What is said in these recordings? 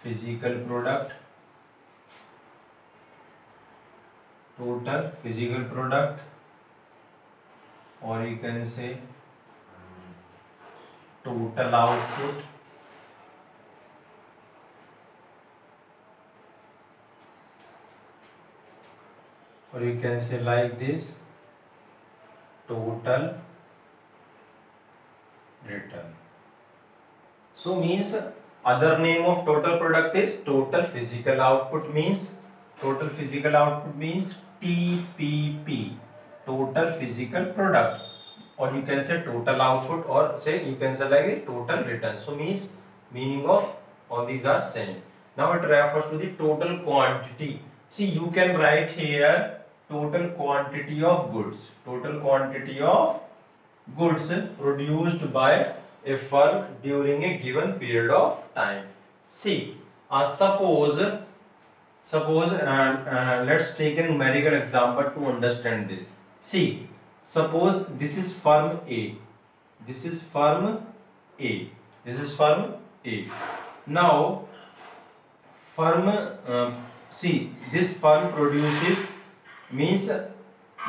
physical product, total physical product, or you can say total output, or you can say like this, total return. So means other name of total product is total physical output, means total physical output means TPP, total physical product, or you can say total output, or say you can say like a total return. So means meaning of all these are same. Now it refers to the total quantity. See, you can write here total quantity of goods, total quantity of goods produced by a firm during a given period of time. See, suppose let's take a numerical example to understand this. See, suppose this is firm A, this is firm A, this is firm A. Now firm see, this firm produces means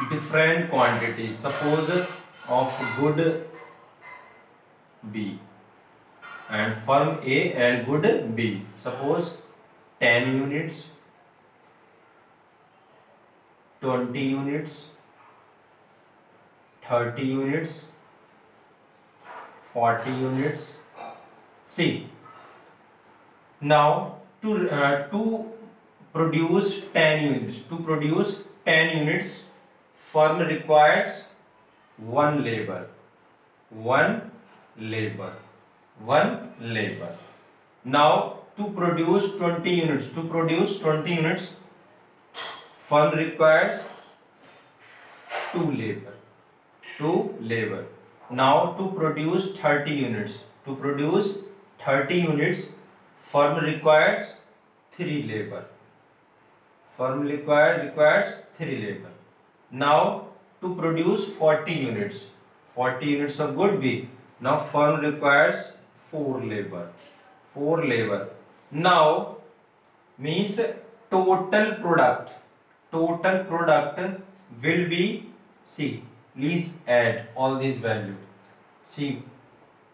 different quantities, suppose of good B, and firm A and good B, suppose 10 units, 20 units, 30 units, 40 units. See, now to produce 10 units, firm requires one labor. Now to produce 20 units, firm requires two labor. Now to produce 30 units, firm requires three labor. Now to produce 40 units of good B, now firm requires four labor. Now means total product will be, see, please add all these values. See,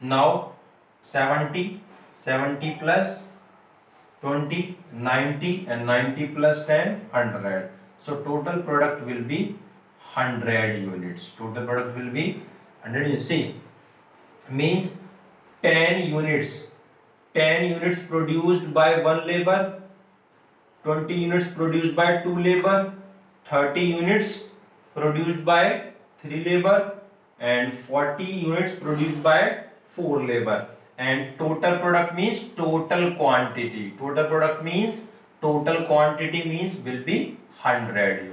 now 70 plus 20, 90, and 90 plus 10, 100. So total product will be 100 units. See, means 10 units produced by one labor, 20 units produced by two labor, 30 units produced by three labor, and 40 units produced by four labor. And total product means total quantity. Will be 100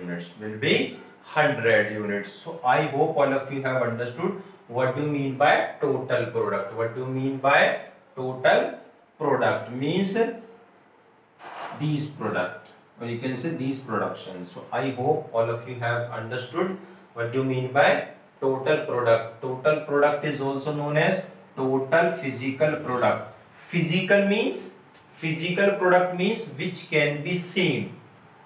units. So I hope all of you have understood what do you mean by total product. Total product means these product, or you can say these productions. So I hope all of you have understood what do you mean by total product. Total product is also known as total physical product. Physical product means which can be seen.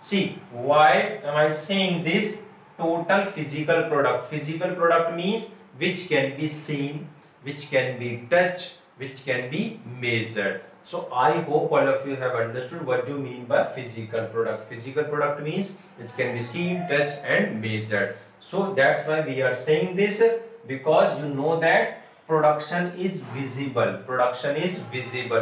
See, why am I saying this? Total physical product. Physical product means which can be seen, which can be touched, which can be measured. So I hope all of you have understood what do you mean by physical product. Physical product means which can be seen, touched, and measured. So that's why we are saying this, because you know that production is visible.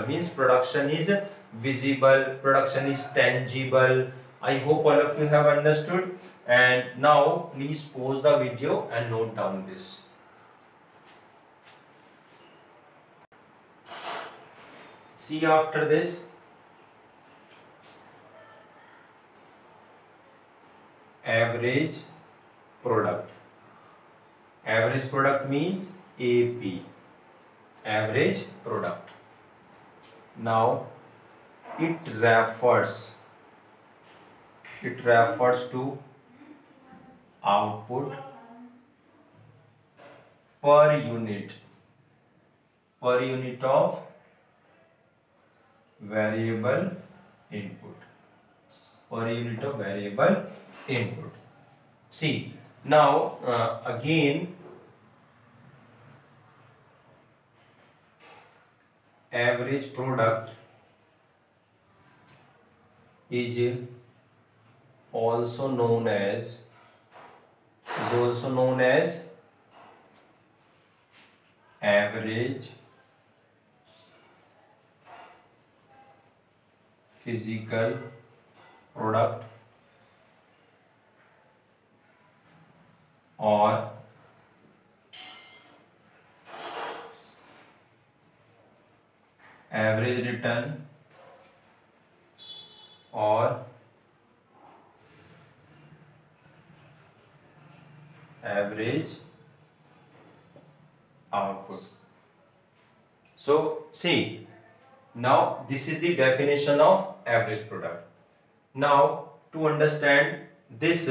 Means production is visible, production is tangible. I hope all of you have understood. And now please pause the video and note down this. See, after this, average product. Average product means AP, average product. Now it refers to output per unit of variable input, per unit of variable input. See, now again average product is also known as average physical product or average return or average output. So see, now this is the definition of average product. Now to understand this,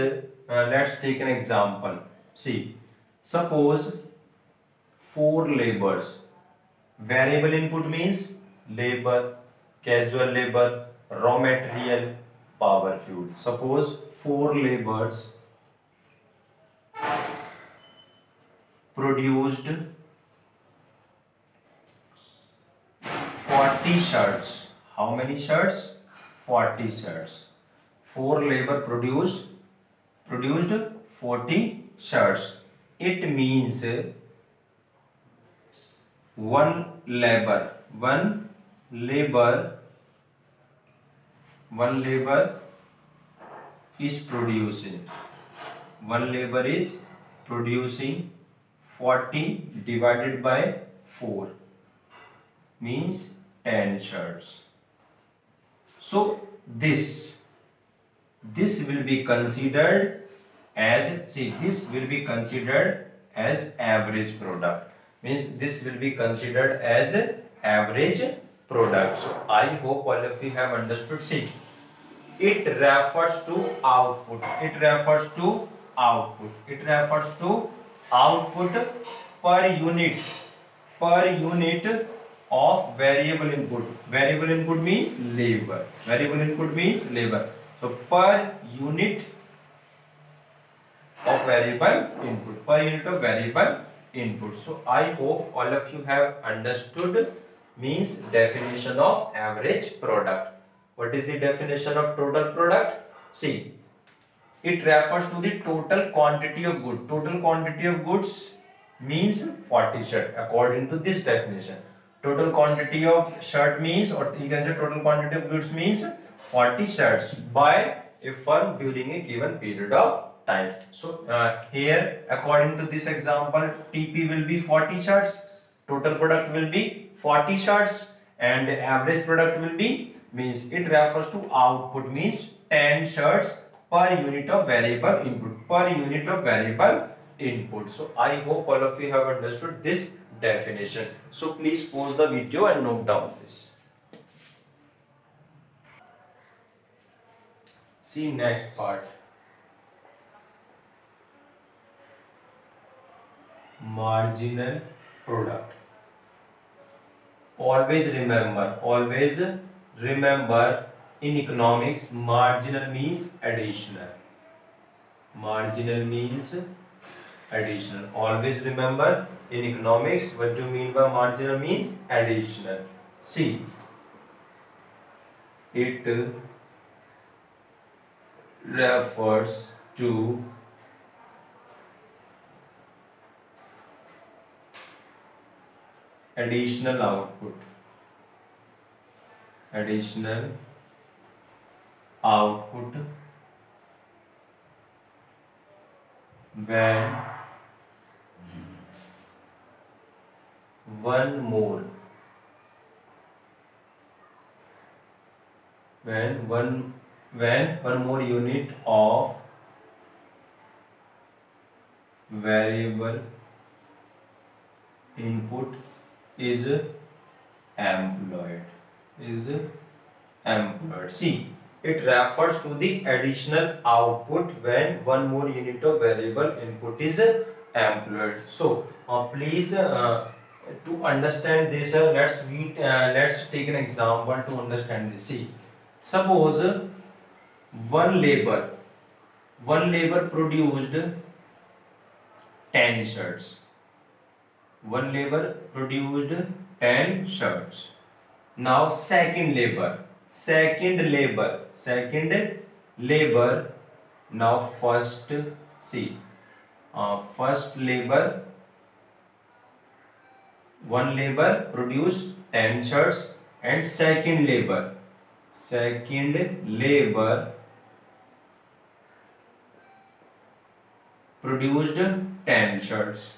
let's take an example. See, suppose 4 laborers. Variable input means labor, casual labor, raw material, power, fuel. Suppose 4 laborers produced 40 shirts. How many shirts? 40 shirts. 4 labor produced 40 shirts. It means one labor is producing 40 divided by 4 means 10 shirts. So this will be considered as, this will be considered as average product. Means this will be considered as average product. So I hope all of you have understood. See, it refers to output. It refers to output per unit of variable input. Variable input means labor. So per unit of variable input. So I hope all of you have understood means definition of average product. What is the definition of total product? See, it refers to the total quantity of goods. Total quantity of goods means 40 shirt according to this definition. Total quantity of shirt means, or you can say total quantity of goods means 40 shirts by a firm during a given period of time. So here according to this example, TP will be 40 shirts, total product will be 40 shirts, and the average product will be, means it refers to output means 10 shirts per unit of variable input. So I hope all of you have understood this definition. So please pause the video and note down this. See next part. Marginal product. Always remember in economics, marginal means additional. Always remember in economics, what do you mean by marginal means additional. See, it refers to additional output when one more unit of variable input is employed. See, it refers to the additional output when one more unit of variable input is employed. So please To understand this, let's take an example to understand this. See, suppose one labor one labor produced 10 shirts. One labor produced 10 shirts. Now second labor. Now first labor, one labor produced 10 shirts, and second labor produced 10 shirts.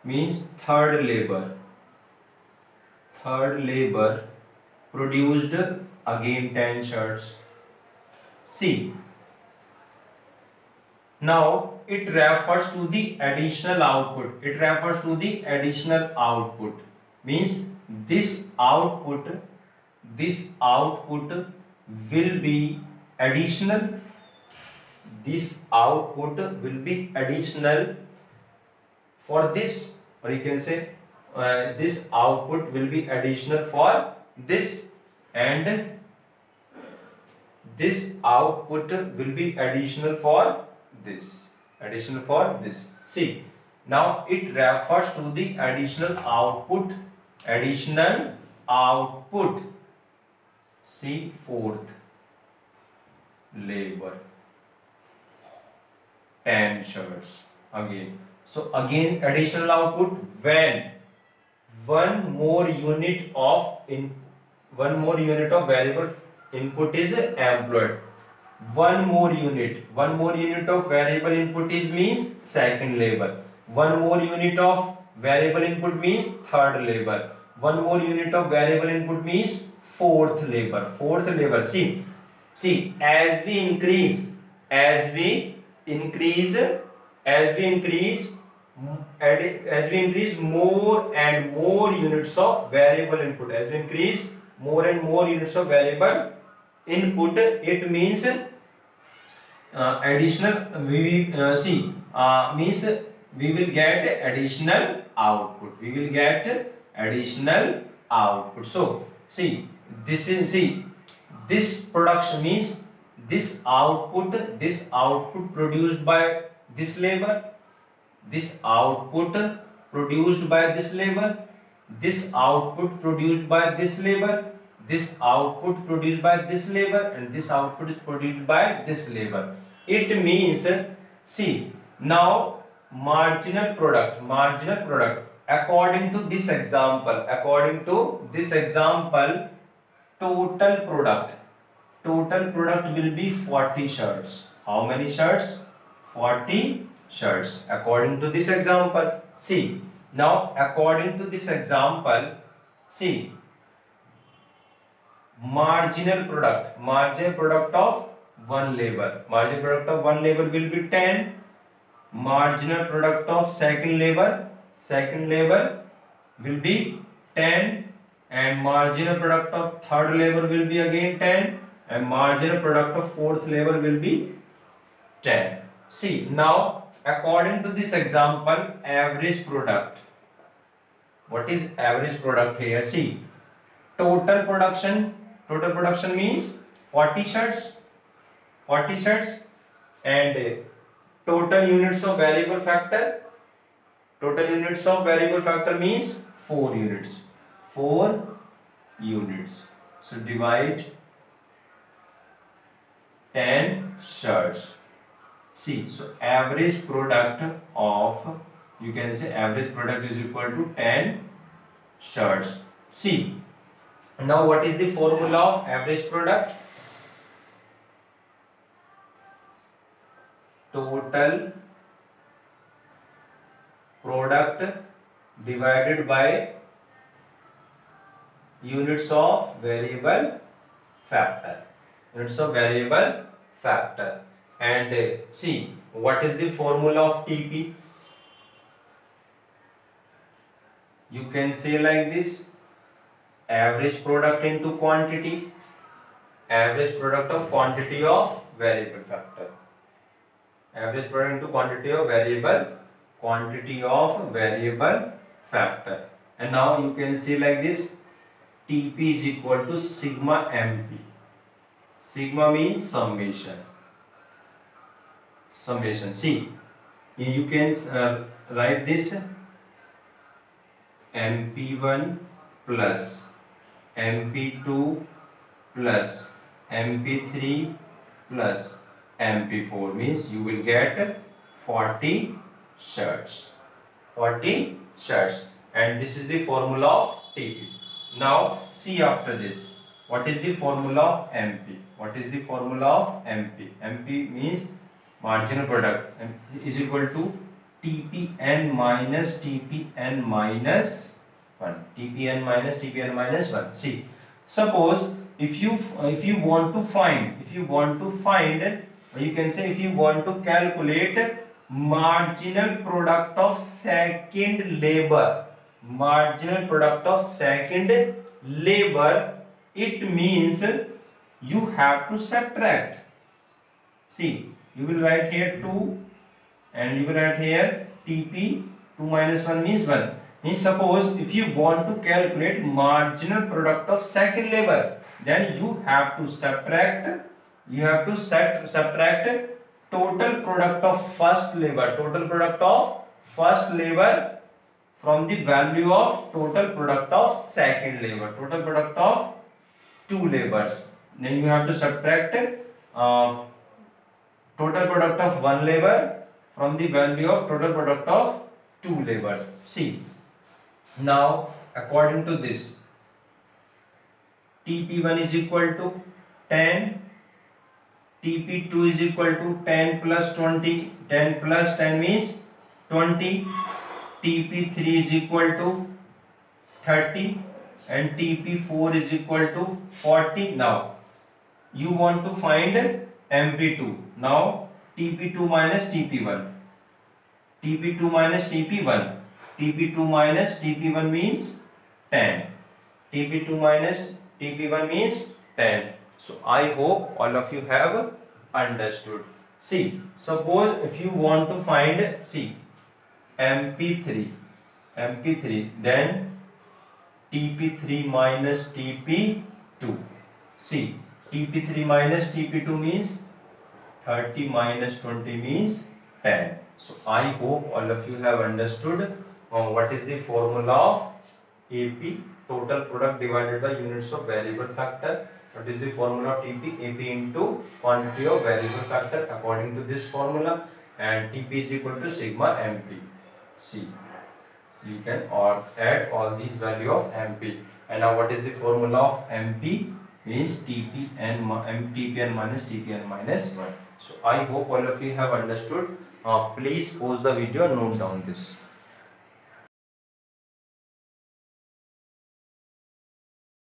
Means third labor produced again 10 shirts. See, now it refers to the additional output. Means this output will be additional. This output will be additional for this, or you can say this output will be additional for this, and this output will be additional for this. See, now it refers to the additional output. See, fourth labor 10 shirts again. So again additional output when one more unit of variable input is employed. One more unit of variable input is means second labor. One more unit of variable input means third labor. One more unit of variable input means fourth labor. See, as we increase more and more units of variable input, it means additional means we will get additional output. So see, this production means this output produced by this labor, this output produced by this labor, this output produced by this labor, this output produced by this labor, and this output is produced by this labor. It means, see, now marginal product, according to this example, total product will be 40 shirts. How many shirts? 40 shirts according to this example. See, now according to this example, see, marginal product of one labor will be 10. Marginal product of second labor will be 10, and marginal product of third labor will be again 10, and marginal product of fourth labor will be 10. See, now according to this example, average product. What is average product here? See, total production means 40 shirts, and total units of variable factor means 4 units. So divide 10 shirts. See, so average product of, you can say average product is equal to 10 shirts. See, now what is the formula of average product? Total product divided by units of variable factor. And see, what is the formula of TP? You can say like this: average product into quantity, average product of quantity of variable factor. quantity of variable factor. And now you can see like this, Tp is equal to sigma mp. Sigma means summation. Summation. See, you can write this mp1 plus mp2 plus mp3 plus mp4 means you will get 40 shirts. 40 shirts, and this is the formula of Tp. Now see after this, what is the formula of MP? What is the formula of MP? MP means marginal product is equal to Tpn minus Tpn minus 1. Tpn minus Tpn minus 1. See, suppose if you want to find, you can say if you want to calculate marginal product of second labor, marginal product of second labor, it means you have to subtract. See, you will write here 2 and you will write here Tp. 2 minus 1 means 1. Means suppose if you want to calculate marginal product of second labor, then you have to subtract, subtract total product of first labor, from the value of total product of second labor, total product of two labors. Then you have to subtract total product of one labor from the value of total product of two labors. See, now according to this, Tp1 is equal to 10, Tp2 is equal to 10 plus 20, 10 plus 10 means 20, Tp3 is equal to 30 and Tp4 is equal to 40. Now you want to find MP2. Now Tp2 minus Tp1, Tp2 minus Tp1, Tp2 minus Tp1 means 10, Tp2 minus Tp1 means 10. So I hope all of you have understood. See, suppose if you want to find, see, MP3, then Tp3 minus Tp2. See, Tp3 minus Tp2 means 30 minus 20 means 10. So I hope all of you have understood what is the formula of AP, total product divided by units of variable factor. What is the formula of TP? AP into quantity of variable factor according to this formula, and TP is equal to sigma MP. See, you can add all these value of MP. And now what is the formula of MP? Means TPn minus TPn minus 1. So I hope all of you have understood. Please pause the video and note down this.